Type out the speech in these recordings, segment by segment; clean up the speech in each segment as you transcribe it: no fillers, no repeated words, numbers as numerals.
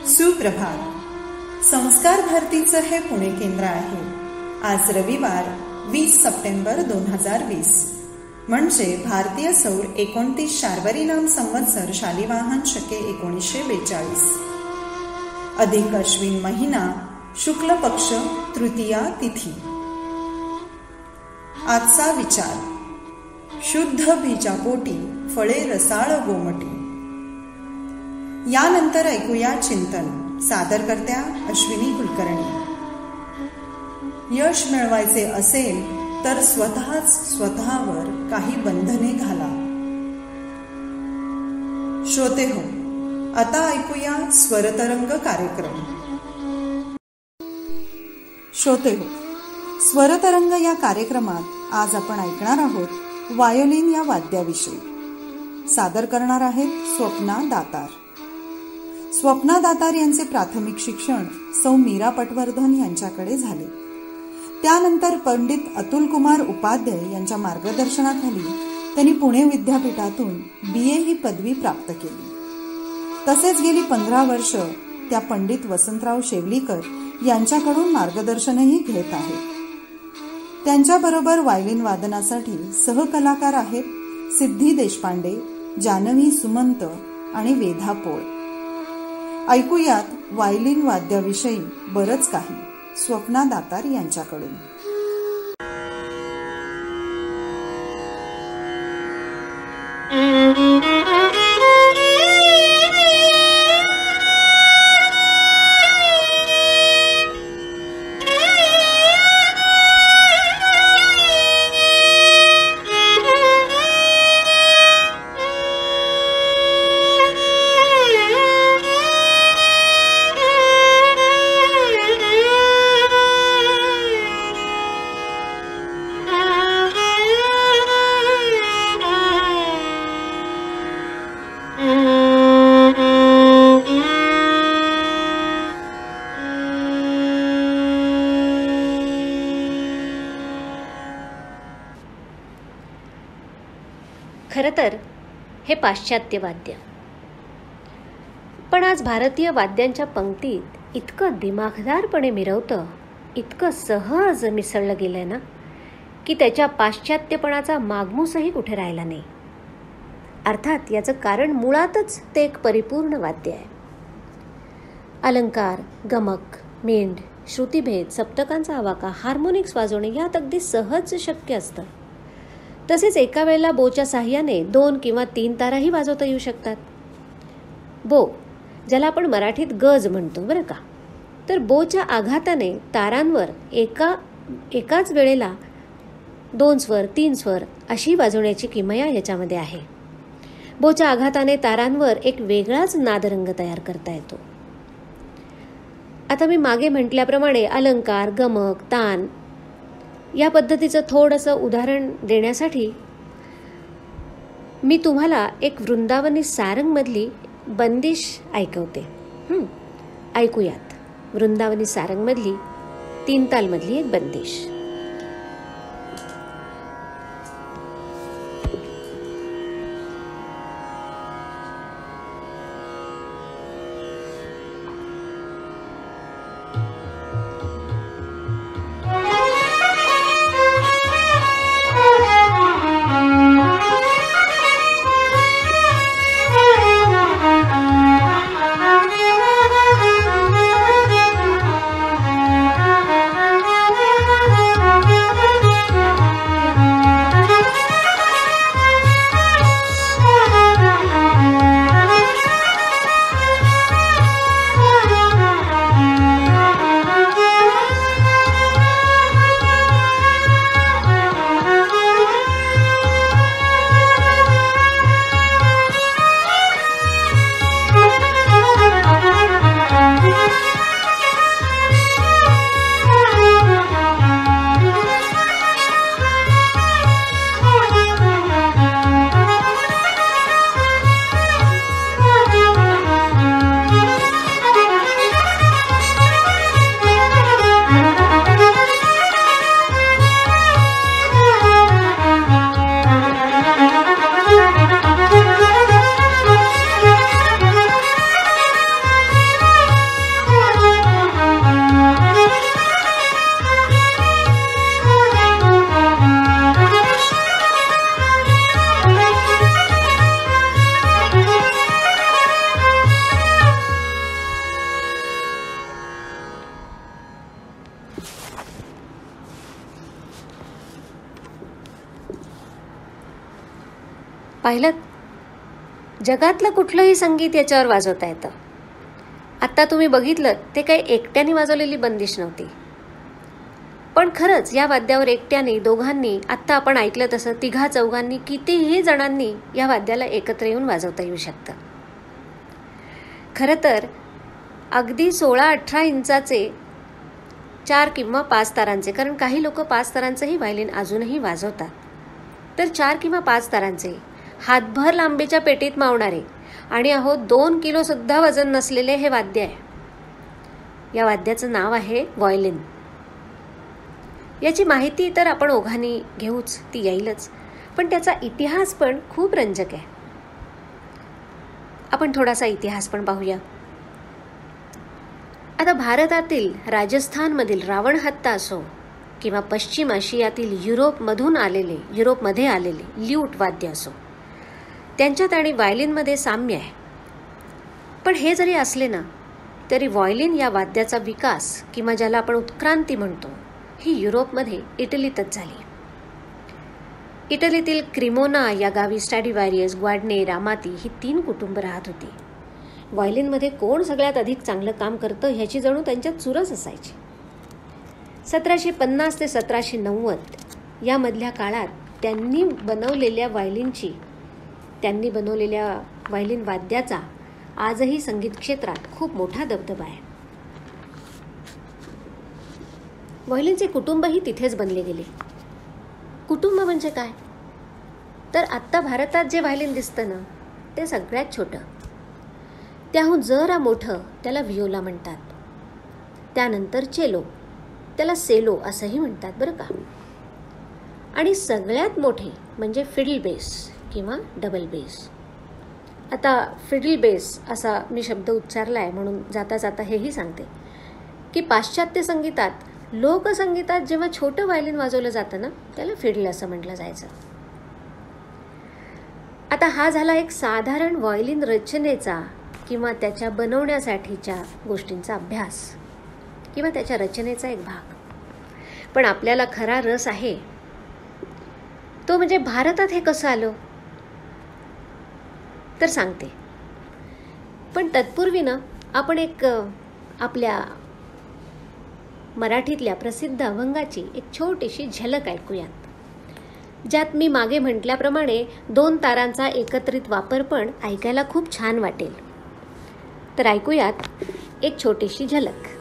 सुप्रभात. संस्कार भारतीचं हे पुणे केंद्र आहे. आज रविवार 20 सप्टेंबर 2020 म्हणजे भारतीय सौर 29 शार्वरी नाम संवत्सर शालिवाहन शके 1942 अधिक अश्विन महिना शुक्ल पक्ष तृतीया तिथी. आजचा विचार: शुद्ध बीजापोटी फळे रसाळ गोमटी. यानंतर ऐकूया चिंतन. सादरकर्त्या अश्विनी कुलकर्णी. यश मिळवायचे असेल तर स्वतःच स्वतःवर काही बंधने घाला. श्रोते हो, आता ऐकूया स्वरतरंग कार्यक्रम. श्रोते हो, स्वरतरंग या कार्यक्रमात आज आपण ऐकणार आहोत वायोलिन या वाद्याविषयी. सादर करणार आहेत स्वप्ना दातार. स्वप्ना दातार यांचे प्राथमिक शिक्षण सौ मीरा पटवर्धन यांच्याकडे झाले. त्यानंतर पंडित अतुल कुमार उपाध्याय यांच्या मार्गदर्शनाखाली त्यांनी पुणे विद्यापीठातून BA ही पदवी प्राप्त केली. तसेच गेली 15 वर्ष त्या पंडित वसंतराव शेवलीकर यांच्याकडून मार्गदर्शनही घेत आहेत. त्यांच्याबरोबर वायलिन वादनासाठी सहकलाकार आहेत सिद्धी देशपांडे, जानवी सुमंत आणि वेधा पोळ. ऐकूयात वायलिन वाद्याविषयी बरंच काही स्वप्ना दातार यांच्याकडून. खरं तर हे पाश्चात्य वाद्य, पण आज भारतीय वाद्यांच्या पंक्तीत इतकं दिमाखदारपणे मिरवतं, इतकं सहज मिसळलं गेलंय ना, की त्याच्या पाश्चात्यपणाचा मागमूसही कुठे राहिला नाही. अर्थात याचं कारण मुळातच ते एक परिपूर्ण वाद्य आहे. अलंकार, गमक, मेंढ, श्रुतिभेद, सप्तकांचा आवाका, हार्मोनिक्स वाजवणे यात अगदी सहज शक्य असतं. तसेच एका वेळेला बोच्या साह्याने 2 किंवा 3 ताराही वाजवता येऊ शकतात. बो, ज्याला आपण मराठीत गज म्हणतो बरं का, तर बोच्या आघाताने तारांवर एकाच वेळेला 2 स्वर, 3 स्वर अशी वाजवण्याची किमया याच्यामध्ये आहे. बोच्या आघाताने तारांवर एक वेगळाच नादरंग तयार करता येतो. आता मी मागे म्हटल्याप्रमाणे अलंकार, गमक, तान या पद्धतीचं थोडंसं उदाहरण देण्यासाठी मी तुम्हाला एक वृंदावनी सारंगमधली बंदिश ऐकवते. ऐकूयात वृंदावनी सारंगमधली 3 तालमधली एक बंदिश. पाहिलं, जगातलं कुठलंही संगीत याच्यावर वाजवता येतं. आत्ता तुम्ही बघितलं ते काही एकट्याने वाजवलेली बंदिश नव्हती, पण खरंच या वाद्यावर एकट्याने, दोघांनी, आत्ता आपण ऐकलं तसं तिघा चौघांनी, कितीही जणांनी या वाद्याला एकत्र येऊन वाजवता येऊ शकतं. खरं तर अगदी 16-18 इंचाचे 4 किंवा 5 तारांचे, कारण काही लोक 5 तारांचंही व्हायलिन अजूनही वाजवतात, तर 4 किंवा 5 तारांचे हातभर लांबीच्या पेटीत मावणारे आणि 2 किलो सुद्धा वजन नसलेले हे वाद्य आहे. या वाद्याचं नाव आहे व्हायलिन. याची माहिती तर आपण ओघांनी घेऊच, ती येईलच, पण त्याचा इतिहास पण खूप रंजक आहे. आपण थोडासा इतिहास पण पाहूया. आता भारतातील राजस्थानमधील रावणहत्ता असो किंवा पश्चिम आशियातील युरोपमध्ये आलेले ल्यूट वाद्य असो, त्यांच्यात आणि व्हायलिनमध्ये साम्य आहे. पण हे जरी असले ना, तरी व्हायलिन या वाद्याचा विकास किंवा ज्याला आपण उत्क्रांती म्हणतो, ही युरोपमध्ये इटलीतच झाली. इटलीतील क्रिमोना या गावी स्ट्रॅडिव्हारियस, ग्वाडने, रामाती ही 3 कुटुंब राहत होती. व्हायलिनमध्ये कोण सगळ्यात अधिक चांगलं काम करतं ह्याची जणू त्यांच्यात चुरस असायची. 1750 ते 1790 यामधल्या काळात त्यांनी बनवलेल्या व्हायलिन वाद्याचा आजही संगीत क्षेत्रात खूप मोठा दबदबा आहे. व्हायलिनचे कुटुंबही तिथेच बनले गेले. कुटुंब म्हणजे काय, तर आत्ता भारतात जे व्हायलिन दिसतं ना, ते सगळ्यात छोटं. त्याहून जरा मोठं त्याला व्हिओला म्हणतात. त्यानंतर चेलो, त्याला सेलो असंही म्हणतात बरं का. आणि सगळ्यात मोठे म्हणजे फिडल बेस किंवा डबल बेस. आता फिडल बेस असा मी शब्द उच्चारला आहे म्हणून जाता जाता हेही सांगते की पाश्चात्य संगीतात, लोकसंगीतात जेव्हा छोटं व्हायलिन वाजवलं जातं ना, त्याला फिडल असं म्हटलं जायचं. आता हा झाला एक साधारण व्हायलिन रचनेचा किंवा त्याच्या बनवण्यासाठीच्या गोष्टींचा अभ्यास किंवा त्याच्या रचनेचा एक भाग. पण आपल्याला खरा रस आहे तो म्हणजे भारतात हे कसं आलं, तर सांगते. पण तत्पूर्वी ना, आपण एक आपल्या मराठीतल्या प्रसिद्ध अभंगाची एक छोटीशी झलक ऐकूयात, ज्यात मी मागे म्हटल्याप्रमाणे 2 तारांचा एकत्रित वापर पण ऐकायला खूप छान वाटेल. तर ऐकूयात एक छोटीशी झलक.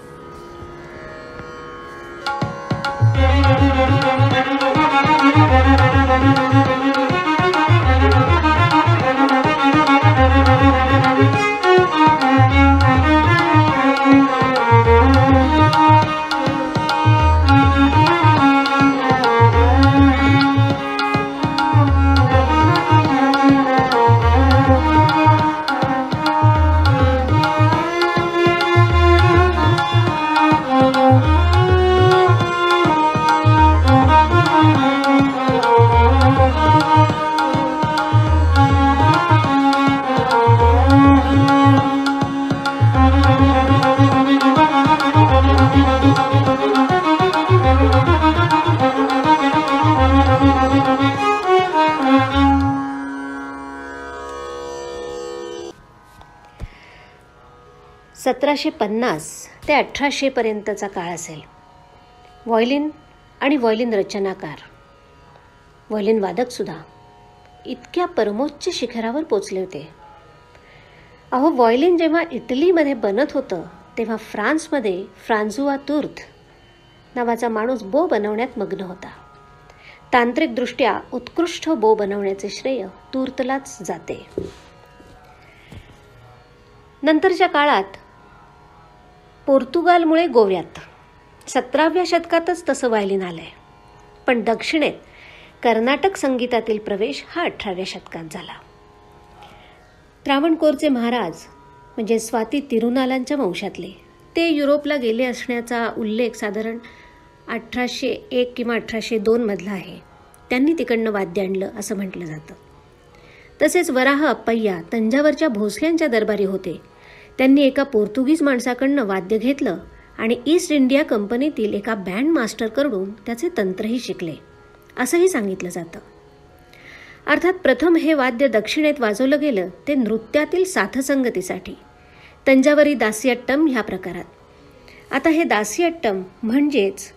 ते 1800 पर्यंतचा काळ असेल. व्हायलिन आणि व्हायलिन रचनाकार, व्हायलिन वादक सुद्धा इतक्या परमोच्च शिखरावर पोचले होते. व्हायलिन जेव्हा इटलीमध्ये बनत होतं तेव्हा फ्रान्समध्ये फ्रान्झुआ तुर्त नावाचा माणूस बो बनवण्यात मग्न होता. तांत्रिकदृष्ट्या उत्कृष्ट बो बनवण्याचे श्रेय तुर्तलाच जाते. नंतरच्या काळात पोर्तुगालमुळे गोव्यात 17व्या शतकातच तसं व्हायलिन आलंय. पण दक्षिणेत कर्नाटक संगीतातील प्रवेश हा 18व्या शतकात झाला. त्रावणकोरचे महाराज म्हणजे स्वाती तिरुनालांच्या वंशातले ते युरोपला गेले असण्याचा उल्लेख साधारण 1801 किंवा 1802 मधला आहे. त्यांनी तिकडनं वाद्य आणलं असं म्हटलं जातं. तसेच वराह अप्पय्या तंजावरच्या भोसल्यांच्या दरबारी होते. त्यांनी एका पोर्तुगीज माणसाकडनं वाद्य घेतलं आणि ईस्ट इंडिया कंपनीतील एका बँड मास्टरकडून त्याचे तंत्रही शिकले असंही सांगितलं जातं. अर्थात प्रथम हे वाद्य दक्षिणेत वाजवलं गेलं ते नृत्यातील साथसंगतीसाठी, तंजावरी दासियट्टम ह्या प्रकारात. आता हे दासियट्टम म्हणजेच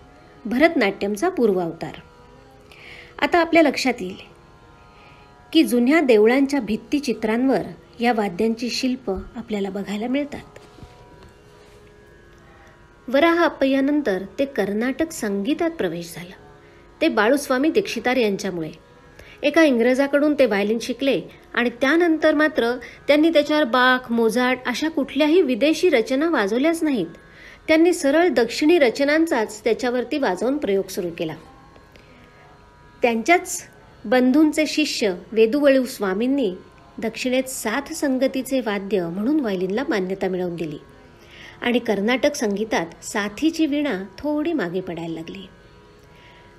भरतनाट्यमचा पूर्वावतार. आता आपल्या लक्षात येईल की जुन्या देवळांच्या भित्तिचित्रांवर या वाद्यांची शिल्प आपल्याला बघायला मिळतात. वराह अप्पय्यानंतर ते कर्नाटक संगीतात प्रवेश झाला. ते बाळूस्वामी दीक्षितार यांच्यामुळे. एका इंग्रजाकडून ते व्हायलिन शिकले आणि त्यानंतर मात्र त्यांनी त्याच्यावर बाख, मोझार्ट अशा कुठल्याही विदेशी रचना वाजवल्याच नाहीत. त्यांनी सरळ दक्षिणी रचनांचाच त्याच्यावरती वाजवून प्रयोग सुरू केला. त्यांच्याच बंधूंचे शिष्य वेदुवळू स्वामींनी दक्षिणेत साथ संगतीचे वाद्य म्हणून व्हायलिनला मान्यता मिळवून दिली आणि कर्नाटक संगीतात साथीची वीणा थोडी मागे पडायला लागली.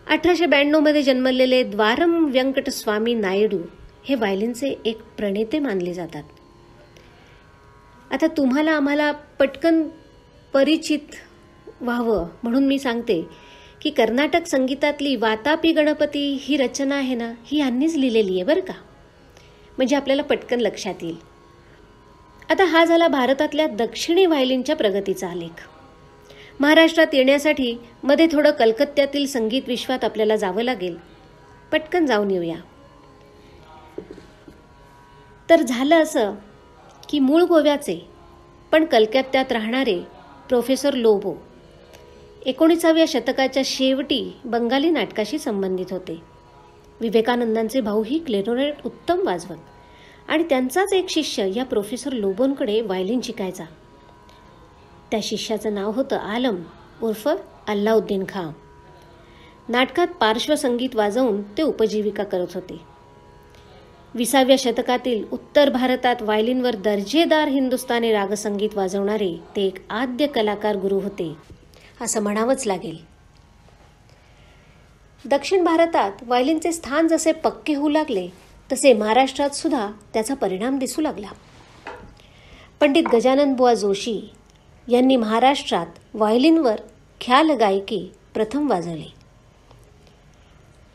1892 जन्मलेले द्वारम व्यंकटस्वामी नायडू हे व्हायलिनचे एक प्रणेते मानले जातात. आता तुम्हाला आम्हाला पटकन परिचित व्हावं म्हणून मी सांगते की कर्नाटक संगीतातली वातापी गणपती ही रचना आहे ना, ही यांनीच लिहिलेली आहे बरं का, म्हणजे आपल्याला पटकन लक्षात येईल. आता हा झाला भारतातल्या दक्षिणी व्हायलिनच्या प्रगतीचा आलेख. महाराष्ट्रात येण्यासाठी मध्ये थोडं कलकत्त्यातील संगीत विश्वात आपल्याला जावं लागेल. पटकन जाऊन येऊया. तर झालं असं की मूळ गोव्याचे पण कलकत्त्यात राहणारे प्रोफेसर लोबो 19व्या शतकाच्या शेवटी बंगाली नाटकाशी संबंधित होते. विवेकानंदांचे भाऊही क्लेरोनेट उत्तम वाजवत आणि त्यांचाच एक शिष्य या प्रोफेसर लोबोंकडे व्हायलिन शिकायचा. त्या शिष्याचं नाव होतं आलम उर्फ अल्लाउद्दीन खां. नाटकात पार्श्वसंगीत वाजवून ते उपजीविका करत होते. 20व्या शतकातील उत्तर भारतात व्हायलिनवर दर्जेदार हिंदुस्थानी रागसंगीत वाजवणारे ते एक आद्य कलाकार गुरु होते असं म्हणावंच लागेल. दक्षिण भारतात व्हायलिनचे स्थान जसे पक्के होऊ लागले तसे महाराष्ट्रात सुद्धा त्याचा परिणाम दिसू लागला. पंडित गजानन बुवा जोशी यांनी महाराष्ट्रात व्हायलिनवर ख्याल गायकी प्रथम वाजवली.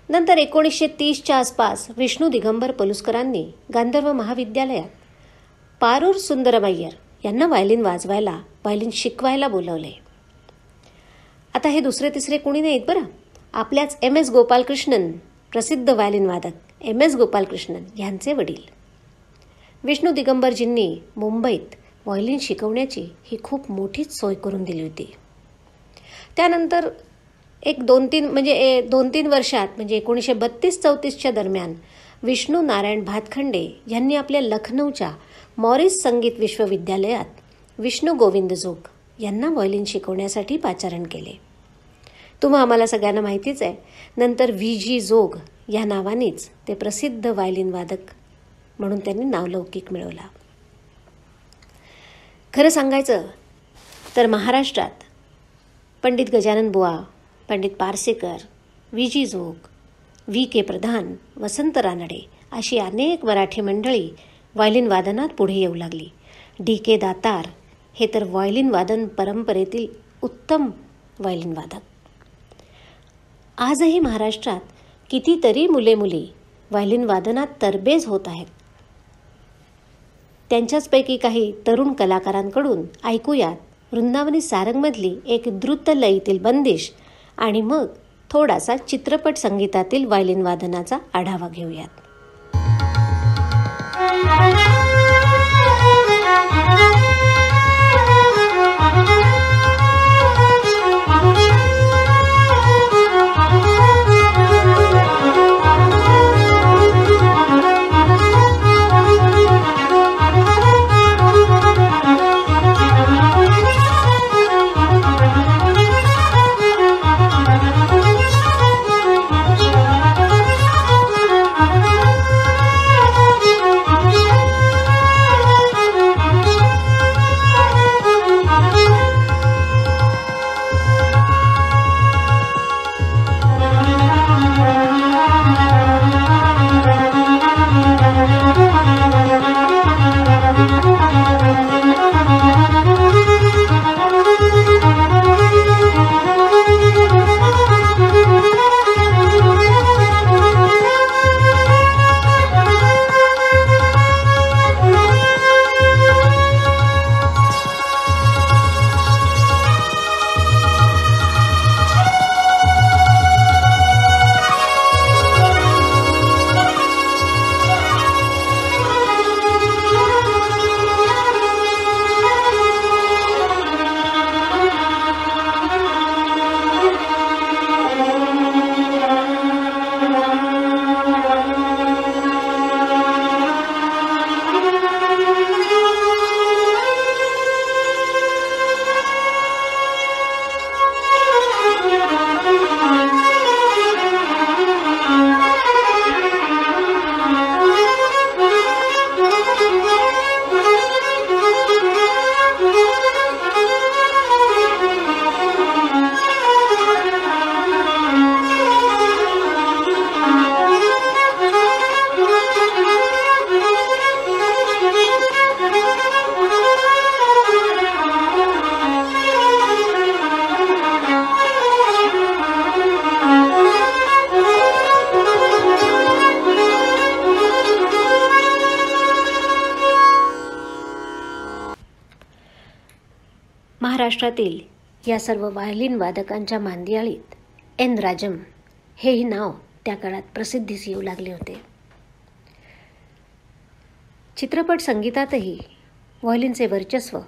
नंतर 1930च्या आसपास विष्णू दिगंबर पलुस्करांनी गांधर्व महाविद्यालयात पारूर सुंदरमय्यर यांना व्हायलिन वाजवायला, व्हायलिन शिकवायला बोलवले. आता हे दुसरे तिसरे कोणी नाहीत बरं, आपल्याच MS गोपालकृष्णन, प्रसिद्ध व्हायलिन वादक MS गोपालकृष्णन यांचे वडील. विष्णू दिगंबरजींनी मुंबईत व्हायलिन शिकवण्याची ही खूप मोठीच सोय करून दिली होती. त्यानंतर एक 2-3 वर्षात म्हणजे 1932-34च्या दरम्यान विष्णू नारायण भातखंडे यांनी आपल्या लखनौच्या मॉरिस संगीत विश्वविद्यालयात विष्णू गोविंद जोग यांना व्हायलिन शिकवण्यासाठी पाचारण केले. तुम्हा आम्हाला सगळ्यांना माहितीच आहे, नंतर VG जोग या नावानेच ते प्रसिद्ध व्हायलिन वादक म्हणून त्यांनी नावलौकिक मिळवला. खरं सांगायचं तर महाराष्ट्रात पंडित गजानन बुवा, पंडित पारसेकर, VG जोग, VK प्रधान, वसंत रानडे अशी अनेक मराठी मंडळी व्हायलिन वादनात पुढे येऊ लागली. DK दातार हे तर व्हायलिन वादन परंपरेतील उत्तम व्हायलिन वादक. आजही महाराष्ट्रात कितीतरी मुले-मुली व्हायलिन वादनात तरबेज होत आहेत. त्यांच्याचपैकी काही तरुण कलाकारांकडून ऐकूयात वृंदावनी सारंगमधली एक द्रुत लयीतील बंदिश आणि मग थोडासा चित्रपट संगीतातील व्हायलिन वादनाचा आढावा घेऊयात. महाराष्ट्रातील या सर्व व्हायोलिन वादकांच्या मांदियाळीत एन राजम हेही नाव त्या काळात प्रसिद्धीस येऊ लागले होते. चित्रपट संगीतातही व्हायोलिनचे वर्चस्व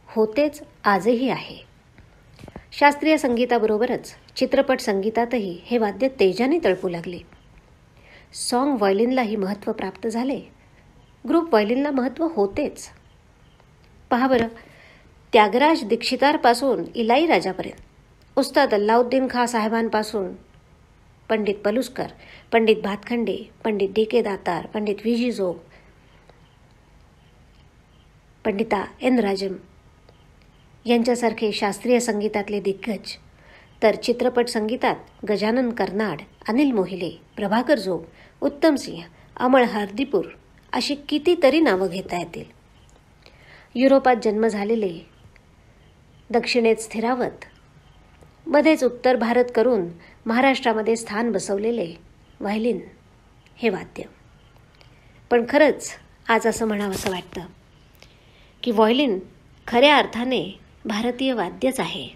होतेच, आजही आहे. शास्त्रीय संगीताबरोबरच चित्रपट संगीतातही हे वाद्य तेजाने तळपू लागले. सॉन्ग व्हायोलिनलाही महत्त्व प्राप्त झाले, ग्रुप व्हायोलिनला महत्त्व होतेच. पहा बरं, त्यागराज दीक्षितारपासून इलाईराजापर्यंत, उस्ताद अल्लाउद्दीन खाँ साहेबांपासून पंडित पलुस्कर, पंडित भातखंडे, पंडित डी.के. दातार, पंडित व्ही.जी. जोग, पंडिता एन राजम यांच्यासारखे शास्त्रीय संगीतातले दिग्गज, तर चित्रपट संगीतात गजानन कर्नाड, अनिल मोहिले, प्रभाकर जोग, उत्तम सिंह, अमळ हरदीपूर अशी कितीतरी नावं घेता येतील. युरोपात जन्म झालेले, दक्षिणेत स्थिरावत, मध्येच उत्तर भारत करून महाराष्ट्रामध्ये स्थान बसवलेले व्हायोलिन हे वाद्य. पण खरंच आज असं म्हणावंसं वाटतं की व्हायोलिन खऱ्या अर्थाने भारतीय वाद्यच आहे.